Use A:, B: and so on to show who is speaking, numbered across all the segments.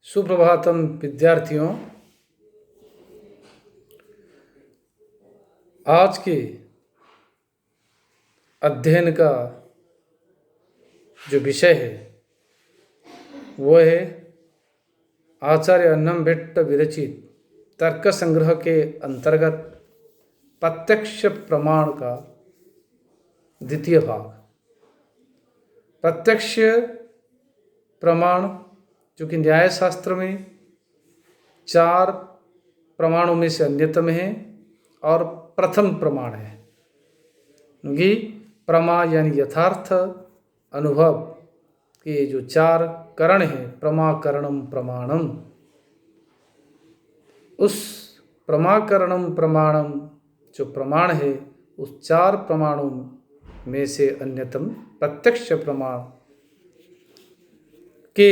A: सुप्रभातम विद्यार्थियों। आज के अध्ययन का जो विषय है वो है आचार्य अन्नमभट्ट विरचित तर्क संग्रह के अंतर्गत प्रत्यक्ष प्रमाण का द्वितीय भाग। प्रत्यक्ष प्रमाण जो कि न्याय शास्त्र में 4 प्रमाणों में से अन्यतम है और प्रथम प्रमाण है। क्योंकि प्रमा यानी यथार्थ अनुभव के जो 4 करण हैं, प्रमाकरणम प्रमाणम, उस प्रमाकरणम प्रमाणम जो प्रमाण है उस 4 प्रमाणों में से अन्यतम प्रत्यक्ष प्रमाण के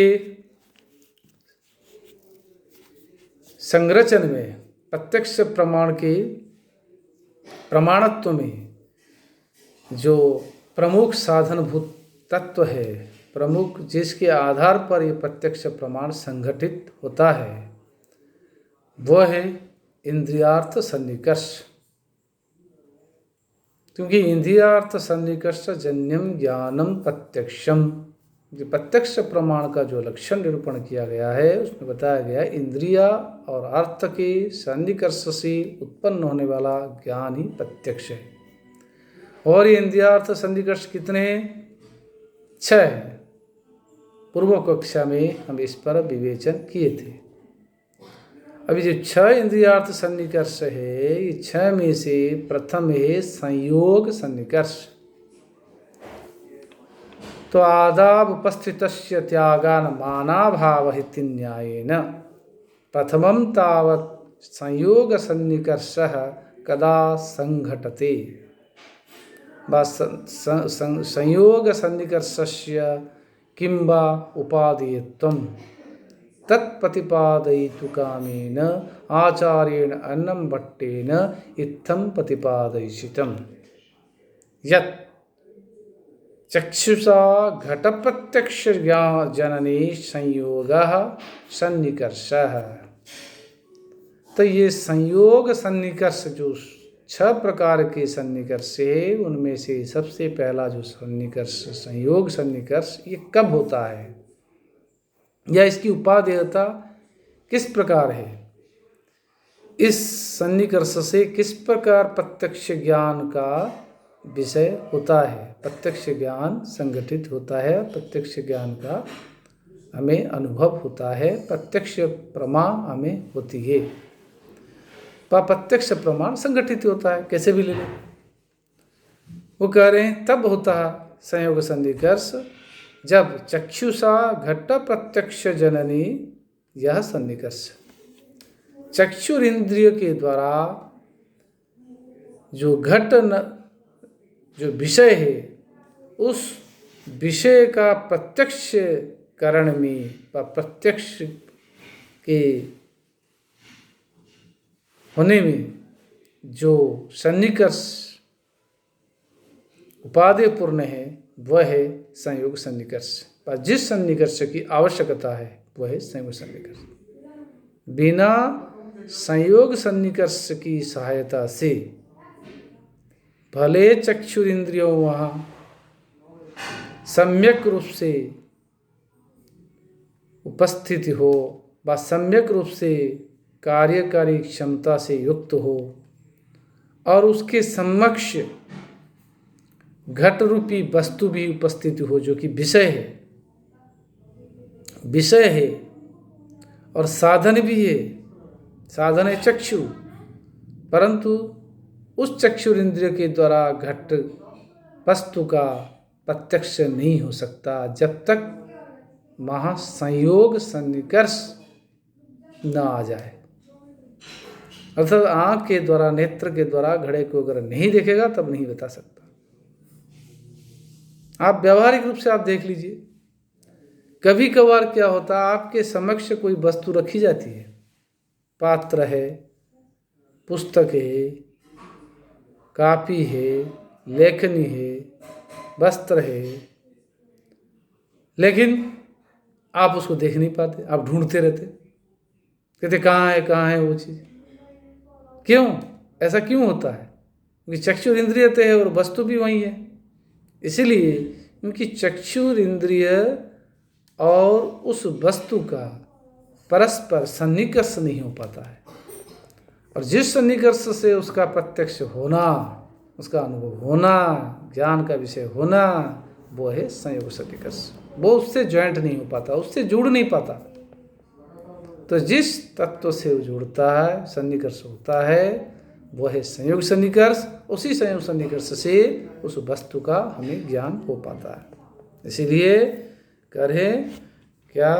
A: संरचन में, प्रत्यक्ष प्रमाण के प्रमाणत्व में जो प्रमुख साधनभूत तत्व है, प्रमुख जिसके आधार पर ये प्रत्यक्ष प्रमाण संगठित होता है, वह है इंद्रियार्थ सन्निकर्ष। क्योंकि इंद्रियार्थ सन्निकर्ष जन्यम ज्ञानम प्रत्यक्षम, जो प्रत्यक्ष प्रमाण का जो लक्षण निरूपण किया गया है उसमें बताया गया है इंद्रिया और अर्थ के सन्निकर्ष से उत्पन्न होने वाला ज्ञान ही प्रत्यक्ष है। और ये इंद्रियार्थ सन्निकर्ष कितने हैं? 6 हैं। पूर्व कक्षा में हम इस पर विवेचन किए थे। अभी जो 6 इंद्रियार्थ सन्निकर्ष है, ये 6 में से प्रथम है संयोग सन्निकर्ष। तो आदाव उपस्थितस्य त्यागान मानाभावहिति न्यायेन प्रथमं तावत् संयोग सन्निकर्षः कदा संघटते। संयोग सन्निकर्षस्य किं वा उपादेयत्वं तत्प्रतिपादयितु कामेन आचार्येण अन्नमभट्टेन इत्थं प्रतिपादयितं यत् चक्षुषा घटप्रत्यक्ष जनने संयोगः सन्निकर्षः। तो ये संयोग सन्निकर्ष जो 6 प्रकार के सन्निकर्ष है, उनमें से सबसे पहला जो सन्निकर्ष संयोग सन्निकर्ष, ये कब होता है या इसकी उपादेयता किस प्रकार है? इस सन्निकर्ष से किस प्रकार प्रत्यक्ष ज्ञान का विषय होता है, प्रत्यक्ष ज्ञान संगठित होता है, प्रत्यक्ष ज्ञान का हमें अनुभव होता है, प्रत्यक्ष प्रमा हमें होती है। प्रत्यक्ष प्रमाण संगठित होता है, कैसे भी ले लें। वो कह रहे हैं तब होता है संयोग सन्निकर्ष जब चक्षुषा घट प्रत्यक्ष जननी, यह सन्निकर्ष चक्षुर इंद्रिय के द्वारा जो घट जो विषय है उस विषय का प्रत्यक्ष करण में, प्रत्यक्ष के होने में जो सन्निकर्ष उपादेयपूर्ण है वह है संयोग सन्निकर्ष। पर जिस सन्निकर्ष की आवश्यकता है वह है संयोग सन्निकर्ष। बिना संयोग सन्निकर्ष की सहायता से भले चक्षुर इंद्रियों वहाँ सम्यक रूप से उपस्थिति हो व सम्यक रूप से कार्यकारी क्षमता से युक्त हो और उसके समक्ष घट रूपी वस्तु भी उपस्थित हो जो कि विषय है और साधन भी है, साधन है चक्षु, परंतु उस चक्षुर इंद्रिय के द्वारा घट वस्तु का प्रत्यक्ष नहीं हो सकता जब तक महासंयोग सन्निकर्ष न आ जाए। अर्थात आँख के द्वारा, नेत्र के द्वारा घड़े को अगर नहीं देखेगा तब नहीं बता सकता। आप व्यावहारिक रूप से आप देख लीजिए, कभी कभार क्या होता है, आपके समक्ष कोई वस्तु रखी जाती है, पात्र है, पुस्तक है, कापी है, लेखनी है, वस्त्र है, लेकिन आप उसको देख नहीं पाते, आप ढूंढते रहते, कहते कहाँ है वो चीज़। क्यों ऐसा क्यों होता है? क्योंकि चक्षुर इंद्रिय तो है और वस्तु भी वही है। इसीलिए क्योंकि चक्षुर इंद्रिय और उस वस्तु का परस्पर सन्निकर्ष नहीं हो पाता है, और जिस सन्निकर्ष से उसका प्रत्यक्ष होना, उसका अनुभव होना, ज्ञान का विषय होना, वो है संयोग सन्निकर्ष। वो उससे ज्वाइंट नहीं हो पाता, उससे जुड़ नहीं पाता। तो जिस तत्व से वो जुड़ता है, सन्निकर्ष होता है, वो है संयोग सन्निकर्ष। उसी संयोग सन्निकर्ष से उस वस्तु का हमें ज्ञान हो पाता है। इसीलिए करें क्या,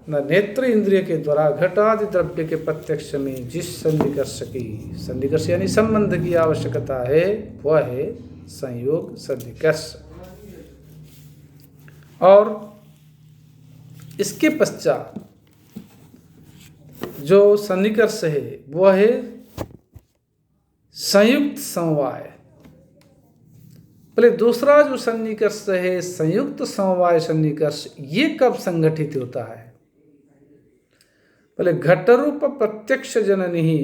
A: न नेत्र इंद्रिय के द्वारा घटादि द्रव्य के प्रत्यक्ष में जिस सन्निकर्ष यानी संबंध की आवश्यकता है, वह है संयोग सन्निकर्ष। और इसके पश्चात जो सन्निकर्ष है वह है संयुक्त समवाय। पहले दूसरा जो सन्निकर्ष है संयुक्त समवाय सन्निकर्ष, ये कब संगठित होता है? पहले घटरूप प्रत्यक्ष जननी ही,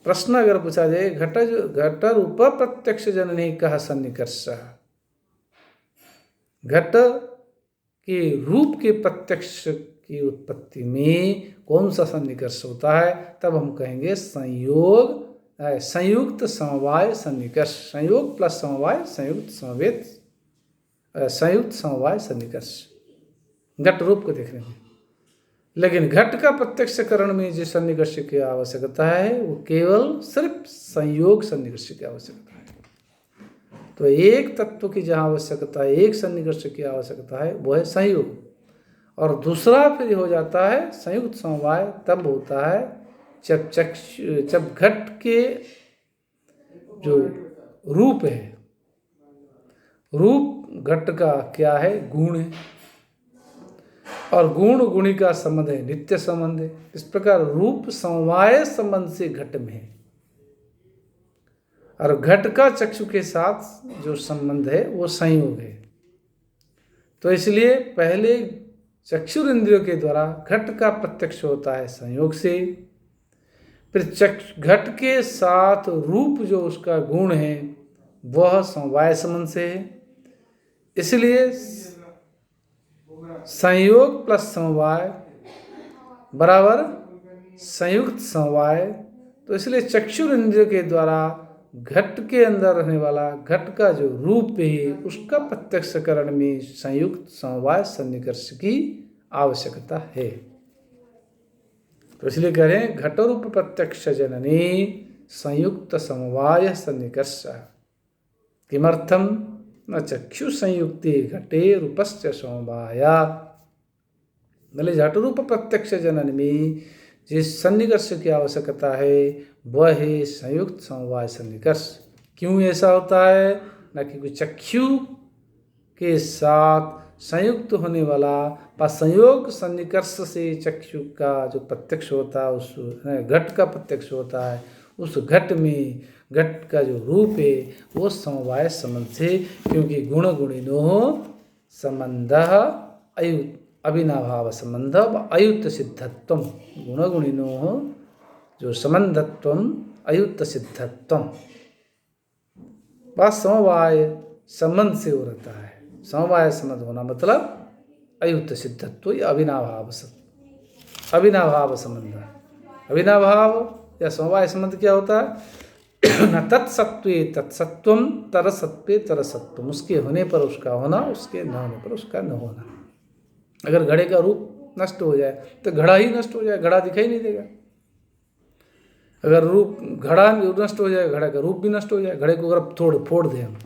A: प्रश्न अगर पूछा जाए घटरूप प्रत्यक्ष जननी कह सन्निकर्ष, घट के रूप के प्रत्यक्ष की उत्पत्ति में कौन सा सन्निकर्ष होता है? तब हम कहेंगे संयुक्त समवाय सन्निकर्ष। संयोग प्लस समवाय, संयुक्त समवाय सन्निकर्ष घट रूप को देखने में। लेकिन घट का प्रत्यक्षकरण में जिस सन्निकर्ष की आवश्यकता है वो केवल सिर्फ संयोग सन्निकर्ष की आवश्यकता है। तो एक तत्व की जहाँ आवश्यकता है, एक सन्निकर्ष की आवश्यकता है, वो है संयोग। और दूसरा फिर हो जाता है संयुक्त समवाय, तब होता है जब घट के जो रूप है, रूप घट का क्या है? गुण है, और गुण गुणी का संबंध है, नित्य संबंध है। इस प्रकार रूप समवाय संबंध से घट में है, और घट का चक्षु के साथ जो संबंध है वो संयोग है। तो इसलिए पहले चक्षुर इंद्रियों के द्वारा घट का प्रत्यक्ष होता है संयोग से, फिर घट के साथ रूप जो उसका गुण है वह समवाय संबंध से है। इसलिए संयोग प्लस समवाय बराबर संयुक्त समवाय। तो इसलिए चक्षुर इंद्रिय के द्वारा घट के अंदर रहने वाला घट का जो रूप है उसका प्रत्यक्षकरण में संयुक्त समवाय सन्निकर्ष की आवश्यकता है। तो इसलिए कह रहे हैं घटरूप प्रत्यक्ष जननी संयुक्त समवाय सन्निकर्ष। किमर्थम न चक्षु संयुक्ते घटे रूपस्य समवाया। भले घटरूप प्रत्यक्ष जनन में जिस सन्निकर्ष की आवश्यकता है वह है संयुक्त समवाय सन्निकर्ष। क्यों ऐसा होता है? न कि चक्षु के साथ संयुक्त होने वाला संयोग सन्निकर्ष से चक्षु का जो प्रत्यक्ष होता है, उस घट का प्रत्यक्ष होता है, उस घट में घट का जो रूप है वो समवाय संबंध से, क्योंकि गुण गुणिनो संबंध अयुत अविनाभाव संबंध अयुक्त सिद्धत्व। गुण गुणिनो जो संबंधत्व अयुक्त सिद्धत्व वह समवाय संबंध से हो रहता है। समवाय संबंध होना मतलब अयुक्त सिद्धत्व या अविनाभाव संबंध। अविनाभाव या समवाय संबंध क्या होता है? न तत्सत्वे तत्सत्वम तरसत्वे तरसत्वम। उसके होने पर उसका होना, उसके न होने पर उसका न होना। अगर घड़े का रूप नष्ट हो जाए तो घड़ा ही नष्ट हो जाए, घड़ा दिखाई नहीं देगा। अगर रूप घड़ा नष्ट हो जाए, घड़ा का रूप भी नष्ट हो जाए। घड़े को अगर फोड़ दें हम,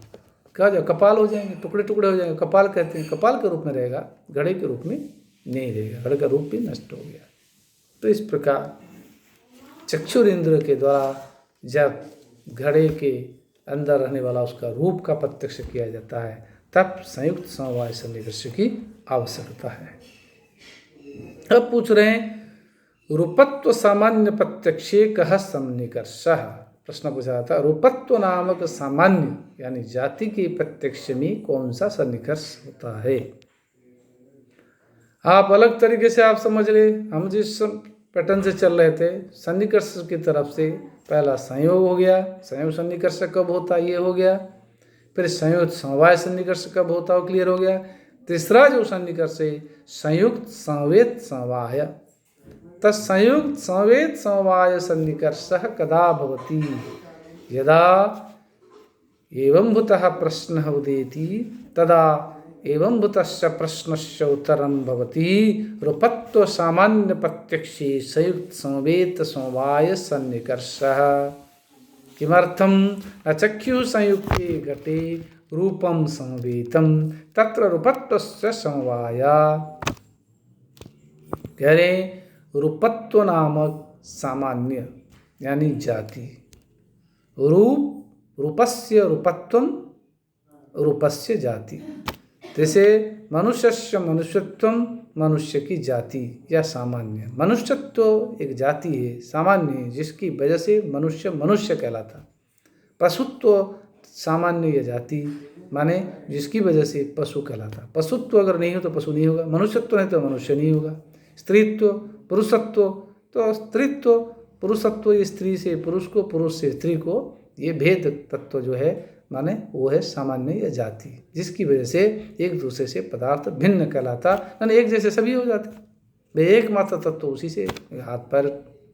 A: कहा जाए कपाल हो जाएंगे, टुकड़े टुकड़े हो जाएंगे। कपाल कहते हैं, कपाल के रूप में रहेगा, घड़े के रूप में नहीं रहेगा। घड़े का रूप भी नष्ट हो गया। तो इस प्रकार चक्षुर इंद्र के द्वारा जब घड़े के अंदर रहने वाला उसका रूप का प्रत्यक्ष किया जाता है तब संयुक्त समवाय सन्निकर्ष की आवश्यकता है। अब पूछ रहे हैं रूपत्व सामान्य प्रत्यक्षे कह सन्निकर्ष। प्रश्न पूछा जाता है रूपत्व नामक सामान्य यानी जाति के प्रत्यक्ष में कौन सा सन्निकर्ष होता है। आप अलग तरीके से आप समझ ले, हम जिस पैटर्न से चल रहे थे सन्निकर्ष की तरफ से, पहला संयोग हो गया, संयोग सन्निकर्ष कब होता है ये हो गया, फिर संयुक्त समवाय सन्निकर्ष कब होता है क्लियर हो गया। तीसरा जो सन्निकर्ष है संयुक्त संवेद समवाय, तत्संयुक्त संवेद समवाय सन्निकर्षः कदा भवति, यदा एवंभूतः प्रश्नः उदेति तदा एवंभूतस्य प्रश्नस्य उत्तरं भवति रूपत्व सामान्य प्रत्यक्षे संयुक्त संवेद समवाय सन्निकर्षः। किमर्थं न चक्षुः संयुक्ते घटे रूपं समवेतं तत्र रूपत्वस्य समवायात्। कह रहे रूपत्व नामक सामान्य यानी जाति, रूपस्य रूपत्वम रूपस्य जाति। जैसे मनुष्यस्य मनुष्यत्वम मनुष्य की जाति या सामान्य, मनुष्यत्व एक जाति है सामान्य है जिसकी वजह से मनुष्य मनुष्य कहलाता। पशुत्व सामान्य या जाति माने जिसकी वजह से पशु कहलाता। पशुत्व अगर नहीं हो तो पशु नहीं होगा, मनुष्यत्व नहीं तो मनुष्य नहीं होगा। स्त्रीत्व पुरुषत्व तो स्त्रीत्व पुरुषत्व ये स्त्री से पुरुष को, पुरुष से स्त्री को, ये भेद तत्व जो है माने वो है सामान्य या जाति, जिसकी वजह से एक दूसरे से पदार्थ भिन्न कहलाता, यानी एक जैसे सभी हो जाते, वे एकमात्र तत्व उसी से, हाथ पैर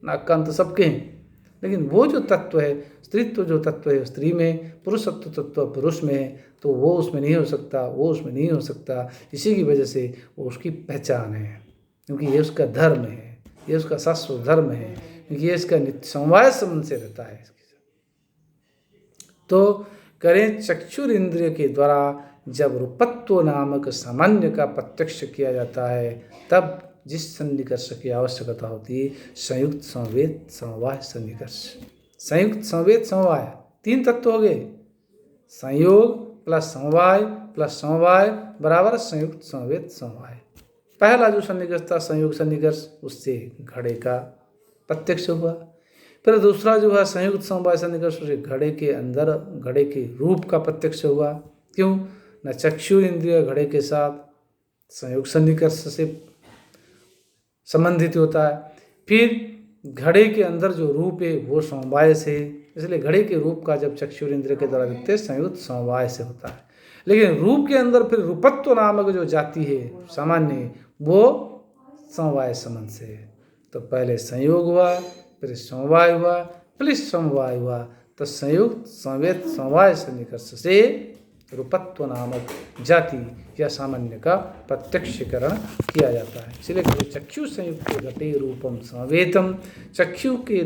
A: नाक कान तो सबके हैं, लेकिन वो जो तत्व है स्त्रीत्व जो तत्व है स्त्री में, पुरुषत्व तत्व पुरुष में है, तो वो उसमें नहीं हो सकता, वो उसमें नहीं हो सकता। इसी की वजह से वो उसकी पहचान है, क्योंकि ये उसका धर्म है, ये उसका शाश्वत धर्म है, क्योंकि ये इसका नित्य समवाय संबंध से रहता है। तो करें चक्षुर इंद्रिय के द्वारा जब रूपत्व नामक सामान्य का प्रत्यक्ष किया जाता है तब जिस सन्निकर्ष की आवश्यकता होती है संयुक्त संवेद समवाय सन्निकर्ष। संयुक्त संवेद समवाय तीन तत्व हो गए, संयोग प्लस समवाय बराबर संयुक्त संवेद समवाय। पहला जो सन्निकर्ष था संयोग सन्निकर्ष, उससे घड़े का प्रत्यक्ष हुआ। फिर दूसरा जो है संयुक्त समवाय सन्निकर्ष से घड़े के अंदर घड़े के रूप का प्रत्यक्ष हुआ। क्यों? न चक्षु इंद्रिय घड़े के साथ संयुक्त सन्निकर्ष से संबंधित होता है। फिर घड़े के अंदर जो रूप है वो समवाय से, इसलिए घड़े के रूप का जब चक्षु इंद्रिय के द्वारा दिखते संयुक्त समवाय से होता है। लेकिन रूप के अंदर फिर रूपत्व नामक जो जाति है सामान्य, वो समवाय संबंध से है। तो पहले संयोग हुआ, फिर समवाय हुआ, प्लस समवाय हुआ, तो संयुक्त संवेद समवाय सन्निकर्ष से रूपत्व नामक जाति या सामान्य का प्रत्यक्षीकरण किया जाता है। इसलिए चक्षु संयुक्त घटे रूपम समवेतम, चक्षु के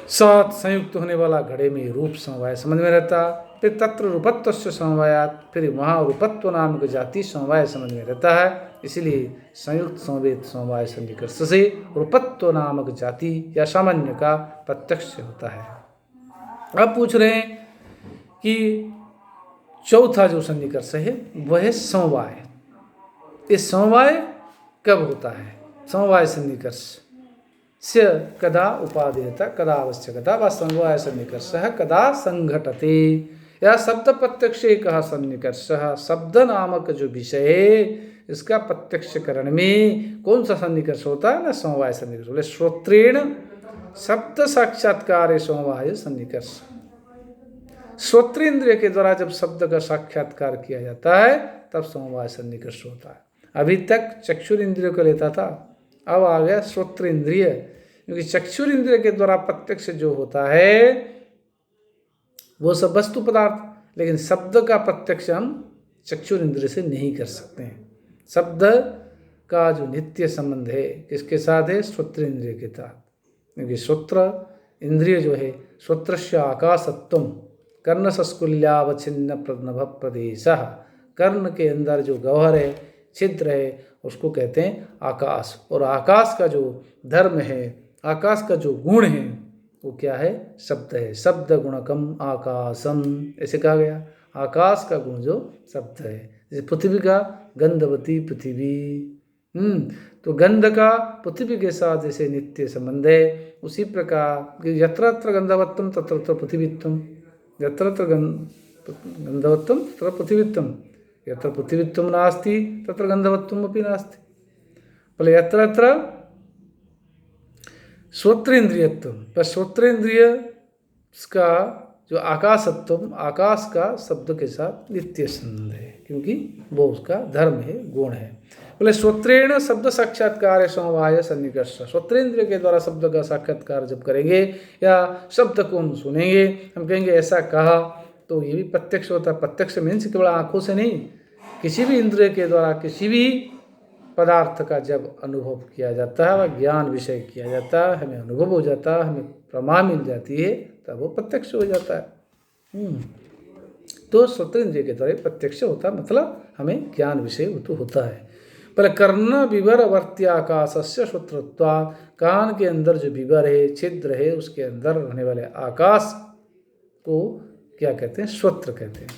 A: साथ संयुक्त होने वाला घड़े में रूप समवाय समझ में रहता। फिर तत्र रूपत्व से समवायात, फिर वहाँ रूपत्व नामक जाति समवाय समझ में रहता है। इसलिए संयुक्त संवेद समवाय सन्निकर्ष से रूपत्व नामक जाति या सामान्य का प्रत्यक्ष होता है। अब पूछ रहे हैं कि चौथा जो सन्निकर्ष है वह है समवाय। ये समवाय कब होता है? समवाय सन्निकर्ष से कदा उपादेयता कदा आवश्यकता व समवाय सन्निकर्षः कदा संघटते। यह शब्द प्रत्यक्ष कहा सन्निकर्ष, शब्द नामक जो विषय है इसका प्रत्यक्षकरण में कौन सा सन्निकर्ष होता है ना? समवाय सन्निकर्ष। बोले श्रोत्रेण शब्द साक्षात्कार समवाय सन्निकर्ष। श्रोत्रेंद्रिय के द्वारा जब शब्द का साक्षात्कार किया जाता है तब समवाय सन्निकर्ष होता है। अभी तक चक्षुर इंद्रिय को लेता था, अब आ गया श्रोत्रेंद्रिय, क्योंकि चक्षुर इंद्रिय के द्वारा प्रत्यक्ष जो होता है वो सब वस्तु पदार्थ, लेकिन शब्द का प्रत्यक्ष हम चक्षुर इंद्रिय से नहीं कर सकते हैं। शब्द का जो नित्य संबंध है किसके साथ है? श्रोत्र इंद्रिय के साथ, क्योंकि श्रोत्र इंद्रिय जो है श्रोत्रस्य आकाशत्वम कर्ण संस्कुल्यावच्छिन्न प्रणभ प्रदेश, कर्ण के अंदर जो गौहर है छिद्र है उसको कहते हैं आकाश। और आकाश का जो धर्म है, आकाश का जो गुण है वो क्या है? शब्द है। शब्द गुणकम आकाशम ऐसे कहा गया। आकाश का गुण जो शब्द है, जैसे पृथ्वी का गंधवती पृथ्वी, तो गंध का पृथ्वी के साथ जैसे नित्य संबंध है, उसी प्रकार यत्र यत्र गंधवत्तम तत्र तत्र पृथ्वीत्वम, यत्र यत्र गंधवत्तम तत्र पृथ्वीत्वम, यत्र पृथ्वीत्वं नास्ति तत्र गंधवत्वम अपि नास्ति। बोले यत्र यत्र श्रोत्रेंद्रियत्व, पर श्रोत्रेंद्रिय का जो आकाशत्व, आकाश का शब्द के साथ नित्य संबंध है, क्योंकि वो उसका धर्म है, गुण है। बोले श्रोत्रेण शब्द साक्षात्कार समवाय सन्निकर्ष, श्रोत्रेंद्रिय के द्वारा शब्द का साक्षात्कार जब करेंगे या शब्द को हम सुनेंगे, हम कहेंगे ऐसा कहा, तो ये भी प्रत्यक्ष होता है। प्रत्यक्ष मीन्स केवल आंखों से नहीं, किसी भी इंद्रिय के द्वारा किसी भी पदार्थ का जब अनुभव किया जाता है, वह ज्ञान विषय किया जाता है, हमें अनुभव हो जाता है, हमें प्रमा मिल जाती है, तब वो प्रत्यक्ष हो जाता है। तो श्रोत्रेंद्रिय के द्वारा प्रत्यक्ष होता है, मतलब हमें ज्ञान विषय होता है। पर कर्ण विवर वर्त्याकाशस्य श्रोत्रत्वा, कान के अंदर जो विवर है, छिद्र है, उसके अंदर रहने वाले आकाश को क्या कहते हैं? श्रोत्र कहते हैं।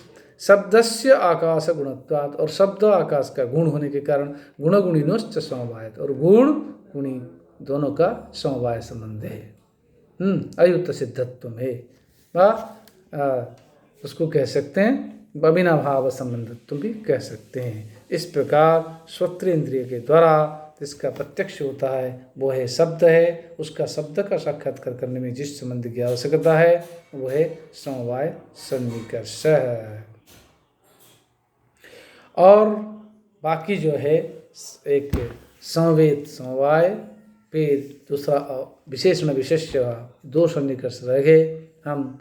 A: शब्दस्य आकाश गुणत्वात्, और शब्द आकाश का गुण होने के कारण गुण गुणिनोश्च समवायत, और गुण गुणी दोनों का समवाय संबंध है। अयुक्त सिद्धत्व है, उसको कह सकते हैं अविनाभाव संबंधत्व भी कह सकते हैं। इस प्रकार श्रोत्रेंद्रिय के द्वारा जिसका प्रत्यक्ष होता है वो है शब्द है, उसका शब्द का साक्षात्कार करने में जिस संबंध की आवश्यकता है वो है समवाय सन्निकर्ष। और बाकी जो है एक समवेत समवाय, फिर दूसरा विशेषण विशेष्य, दो सन्निकर्ष रह गए। हम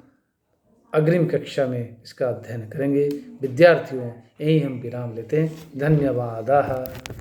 A: अग्रिम कक्षा में इसका अध्ययन करेंगे। विद्यार्थियों, यही हम विराम लेते हैं। धन्यवाद।